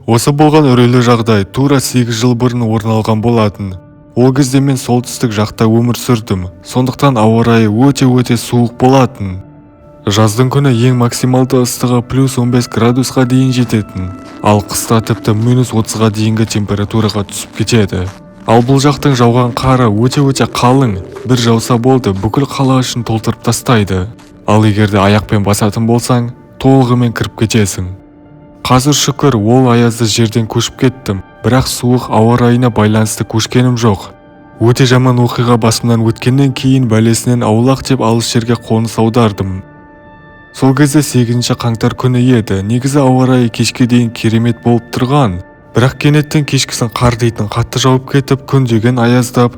Осы болған үрейлі жағдай тура 8 жыл бұрын орын алған болатын. Ол кезде мен солтүстік жақта өмір сүрдім, сондықтан ауа райы өте суық болатын. Жаздың күні ең максималды ыстығы +15 градусқа дейін жететін, ал қыста тіпті -30-ға дейінгі температураға түсіп кетеді. Ал бұл жақтың жауған қары өте қалың, бір жауса болды бүкіл қала үшін толтырып тастайды. Ал егерде аяқпен басатын болсаң, толығымен кіріп кетесің. Қазір шүкір ол аязды жерден көшіп кеттім, бірақ суық ауа райына байланысты көшкенім жоқ. Өте жаман оқиға басымнан өткеннен кейін бәлесінен аулақ деп алыс жерге қоныс аудардым. Сол кезде 8 қаңтар күні еді. Негізі ауа райы кешке дейін керемет болып тұрған, бірақ кенеттен кешкісін қар дейтін қатты жауып кетіп, күн деген аяздап,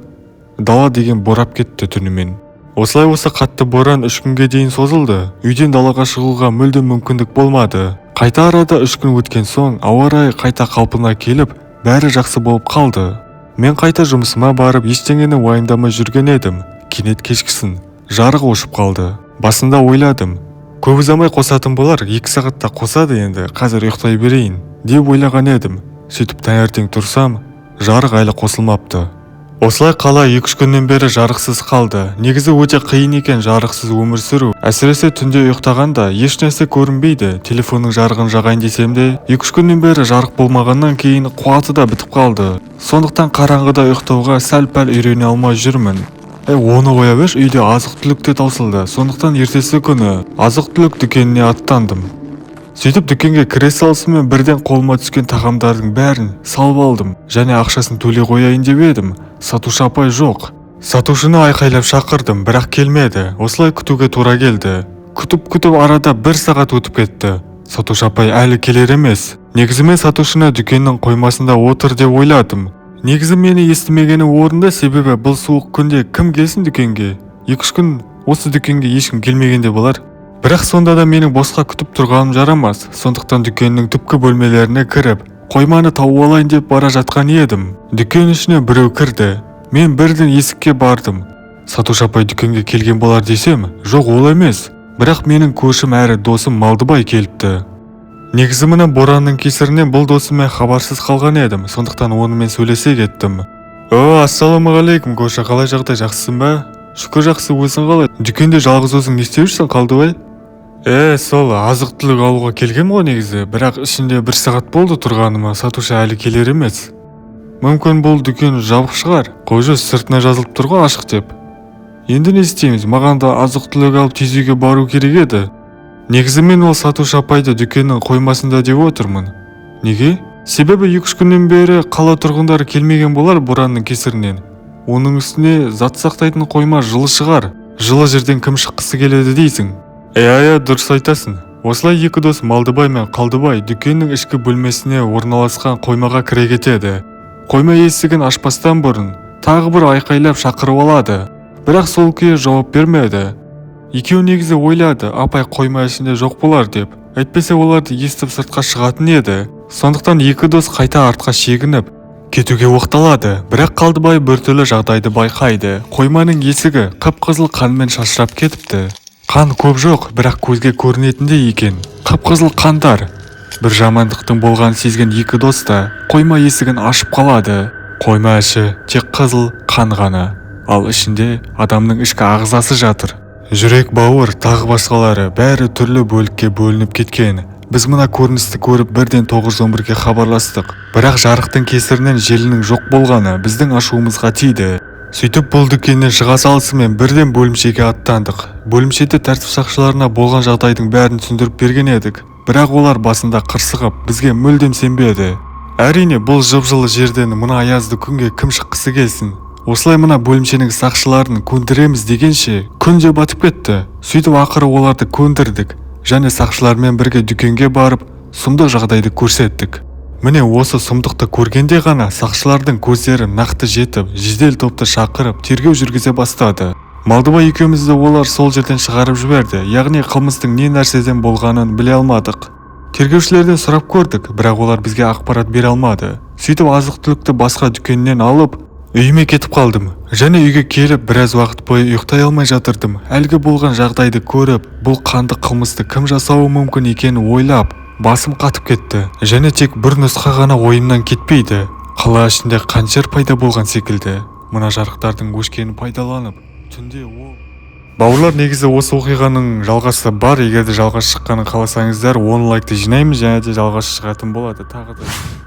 дала деген борап кетті түнімен. Осылай осы қатты боран 3 күнге дейін созылды. Үйден далаға шығуға мүлдем мүмкіндік болмады. Қайта арада 3 күн өткен соң ауа райы қайта қалпына келіп, бәрі жақсы болып қалды. Мен қайта жұмысыма барып, ештеңені уайымдамай жүрген едім. Кенет кешкісін жарық өшіп қалды. Басында ойладым, көп ұзамай қосатын болар, 2 сағатта қосады енді, қазір ұйықтай берейін деп ойлаған едім. Сөйтіп таңертең тұрсам, жарық әлі қосылмапты. Осылай қала 2-3 күннен бері жарықсыз қалды. Негізі өте қиын екен жарықсыз өмір сүру. Әсіресе түнде ұйықтағанда ешнәрсе көрінбейді. Телефонның жарығын жағайын десем де, 2-3 күннен бері жарық болмағаннан кейін қуаты да бітіп қалды. Сондықтан қараңғыда ұйықтауға сәл-пәл үйрене алмай жүрмін. Оны қоя бер, үйде азық-түлік те таусылды. Сондықтан ертесі күні азық-түлік дүкеніне аттандым. Сөйтіп дүкенге кіре салысымен бірден қолыма түскен тағамдардың бәрін салып алдым, және ақшасын төлей қояйын деп едім. Сатушы апай жоқ. Сатушыны айқайлап шақырдым, бірақ келмеді. Осылай күтуге тура келді. Күтіп арада 1 сағат өтіп кетті. Сатушы апай әлі келер емес. Негізі мен сатушыны дүкеннің қоймасында отыр деп ойладым. Негізі мені естімегені орында, себебі бұл суық күнде кім келсін дүкенге? 2-3 күн осы дүкенге ешкім келмегенде болар. Бірақ сонда да менің босқа күтіп тұрғаным жарамас. Сондықтан дүкеннің түпкі бөлмелеріне кіріп, қойманы тауып алайын деп бара жатқан едім. Дүкен ішіне біреу кірді. Мен бірден есікке бардым. Сатушы апай дүкенге келген болар десем, жоқ ол емес. Бірақ менің көршім әрі досым Малдыбай келіпті. Негізі мына боранның кесірінен бұл досыммен хабарсыз қалған едім. Сондықтан онымен сөйлесе кеттім. Ассалаумағалейкум көрші, қалай жағдай, жақсысың ба? Шүкір жақсы, өзің қалай? Дүкенде жалғыз өзің не істеп жүрсің, Қалдыбай? Сол азық-түлік алуға келгем ғой негізі, бірақ ішінде 1 сағат болды тұрғаныма, сатушы әлі келер емес. Мүмкін бұл дүкен жабық шығар, қойшы сыртына жазылып тұр ғой ашық деп. Енді не істейміз, маған да азық-түлік алып тез үйге бару керек еді. Негізі мен ол сатушы апайды дүкеннің қоймасында деп отырмын. Неге? Себебі 2-3 күннен бері қала тұрғындары келмеген болар боранның кесірінен. Оның үстіне зат сақтайтын қойма жылы шығар. Жылы жерден кім шыққысы келеді дейсің? Дұрыс айтасың. Осылай 2 дос Малдыбай мен Қалдыбай дүкеннің ішкі бөлмесіне орналасқан қоймаға кіре кетеді. Қойма есігін ашпастан бұрын тағы бір айқайлап шақырып алады. Бірақ сол күйі жауап бермеді. Екеуі негізі ойлады, апай қойма ішінде жоқ болар деп. Әйтпесе оларды естіп сыртқа шығатын еді. Сондықтан 2 дос қайта артқа шегініп кетуге оқталады. Бірақ Қалдыбай біртүрлі жағдайды байқайды. Қойманың есігі қып-қызыл қанмен шашырап кетіпті. Қан көп жоқ, бірақ көзге көрінетіндей екен. Қып-қызыл қандар. Бір жамандықтың болғанын сезген 2 дос та қойма есігін ашып қалады. Қойма іші тек қызыл қан ғана, ал ішінде адамның ішкі ағзасы жатыр. Жүрек, бауыр, тағы басқалары бәрі түрлі бөлікке бөлініп кеткен. Біз мына көріністі көріп бірден 911-ге хабарластық. Бірақ жарықтың кесірінен желінің жоқ болғаны біздің ашуымызға тиді. Сөйтіп бұл дүкеннен шыға салысымен бірден бөлімшеге аттандық. Бөлімшеде тәртіп сақшыларына болған жағдайдың бәрін түсіндіріп берген едік. Бірақ олар басында қырсығып, бізге мүлдем сенбеді. Әрине, бұл жып-жылы жерден мына аязды күнге кім шыққысы келсін? Осылай мына бөлімшенің сақшыларын көндіреміз дегенше күн де батып кетті. Сөйтіп ақыры оларды көндірдік. Және сақшылармен бірге дүкенге барып, сұмдық жағдайды көрсеттік. Міне осы сұмдықты көргенде ғана сақшылардың көздері нақты жетіп, жедел топты шақырып, тергеу жүргізе бастады. Малдыбай екеумізді олар сол жерден шығарып жіберді, яғни қылмыстың не нәрседен болғанын біле алмадық. Тергеушілерден сұрап көрдік, бірақ олар бізге ақпарат бере алмады. Сөйтіп азық-түлікті басқа дүкеннен алып, үйіме кетіп қалдым. Және үйге келіп біраз уақыт бойы ұйықтай алмай жатырдым. Әлгі болған жағдайды көріп, бұл қанды қылмысты кім жасауы мүмкін екенін ойлап, басым қатып кетті. Және тек бір нұсқа ғана ойымнан кетпейді. Қала ішінде қаншер пайда болған секілді. Мына жарықтардың өшкенін пайдаланып, түнде ол... Бауырлар, негізі осы оқиғаның жалғасы бар. Егер де жалғасы шыққанын қаласаңыздар, 10 лайкты жинаймыз, және де жалғасы шығатын болады тағы да.